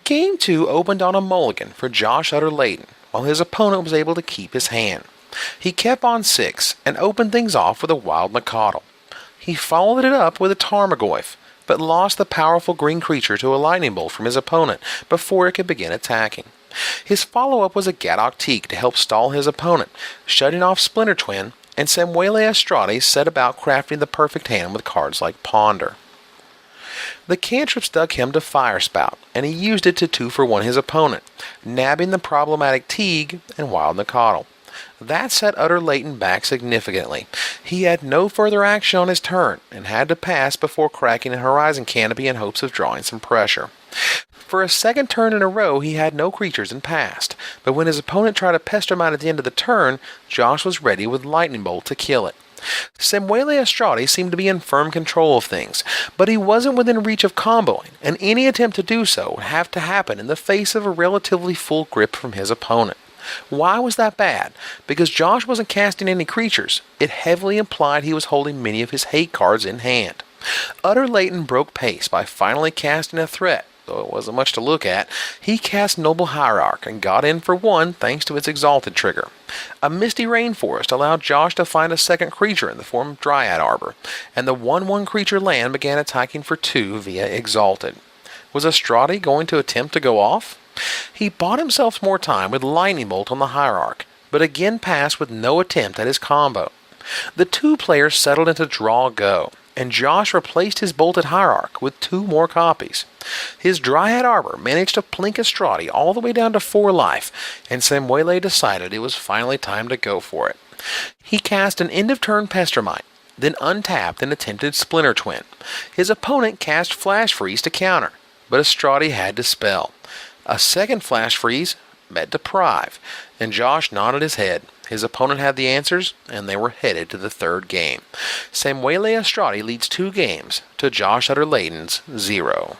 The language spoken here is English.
Game 2 opened on a mulligan for Josh Utter-Leyton, while his opponent was able to keep his hand. He kept on 6 and opened things off with a wild Nacatl. He followed it up with a Tarmogoyf, but lost the powerful green creature to a lightning bolt from his opponent before it could begin attacking. His follow-up was a Gadok Teak to help stall his opponent, shutting off Splinter Twin, and Samuele Estratti set about crafting the perfect hand with cards like Ponder. The cantrip stuck him to Fire Spout, and he used it to 2-for-1 his opponent, nabbing the problematic Teague and Wild Nacatl. That set Utter-Leyton back significantly. He had no further action on his turn, and had to pass before cracking a Horizon Canopy in hopes of drawing some pressure. For a second turn in a row, he had no creatures and passed, but when his opponent tried a Pestermite at the end of the turn, Josh was ready with Lightning Bolt to kill it. Samuele Estratti seemed to be in firm control of things, but he wasn't within reach of comboing, and any attempt to do so would have to happen in the face of a relatively full grip from his opponent. Why was that bad? Because Josh wasn't casting any creatures. It heavily implied he was holding many of his hate cards in hand. Utter-Leyton broke pace by finally casting a threat. Though it wasn't much to look at, he cast Noble Hierarch and got in for 1 thanks to its Exalted trigger. A Misty Rainforest allowed Josh to find a second creature in the form of Dryad Arbor, and the 1/1 creature land began attacking for 2 via Exalted. Was Estratti going to attempt to go off? He bought himself more time with Lightning Bolt on the Hierarch, but again passed with no attempt at his combo. The 2 players settled into draw go, and Josh replaced his bolted Hierarch with 2 more copies. His Dryad Arbor managed to plink Estratti all the way down to 4 life, and Samuele decided it was finally time to go for it. He cast an end-of-turn Pestermite, then untapped and attempted Splinter Twin. His opponent cast Flash Freeze to counter, but Estratti had to spell. A second Flash Freeze met Deprive, and Josh nodded his head. His opponent had the answers, and they were headed to the 3rd game. Samuele Estratti leads 2 games to Josh Utter-Leyton's 0.